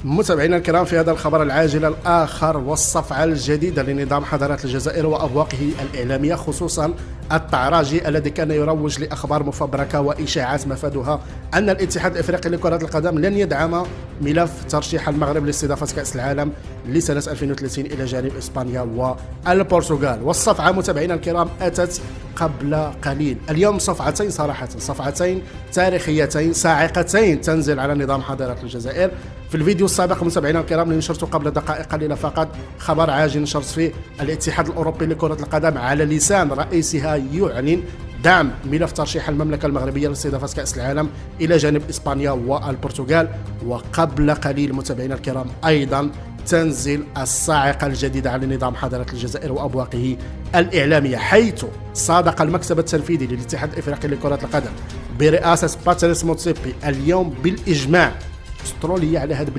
متابعينا الكرام، في هذا الخبر العاجل الآخر والصفعة الجديدة لنظام حضارة الجزائر وأبواقه الإعلامية، خصوصا الطعراجي الذي كان يروج لأخبار مفبركة وإشاعات مفادها أن الاتحاد الإفريقي لكرة القدم لن يدعم ملف ترشيح المغرب لاستضافة كأس العالم لسنة 2030 إلى جانب إسبانيا والبرتغال. والصفعة متابعينا الكرام أتت قبل قليل. اليوم صفعتين صراحة، صفعتين تاريخيتين صاعقتين تنزل على نظام حضارة الجزائر. في الفيديو السابق متابعينا الكرام اللي نشرته قبل دقائق قليلة فقط، خبر عاجل نشرت فيه الاتحاد الأوروبي لكرة القدم على لسان رئيسها يعلن دعم ملف ترشيح المملكة المغربية لاستضافة كأس العالم إلى جانب إسبانيا والبرتغال. وقبل قليل متابعينا الكرام أيضا تنزل الصاعقة الجديدة على نظام حضارة الجزائر وأبواقه الإعلامية، حيث صادق المكتب التنفيذي للاتحاد الإفريقي لكرة القدم برئاسة باتريس موتسيبي اليوم بالإجماع، اسطروا لي على هذا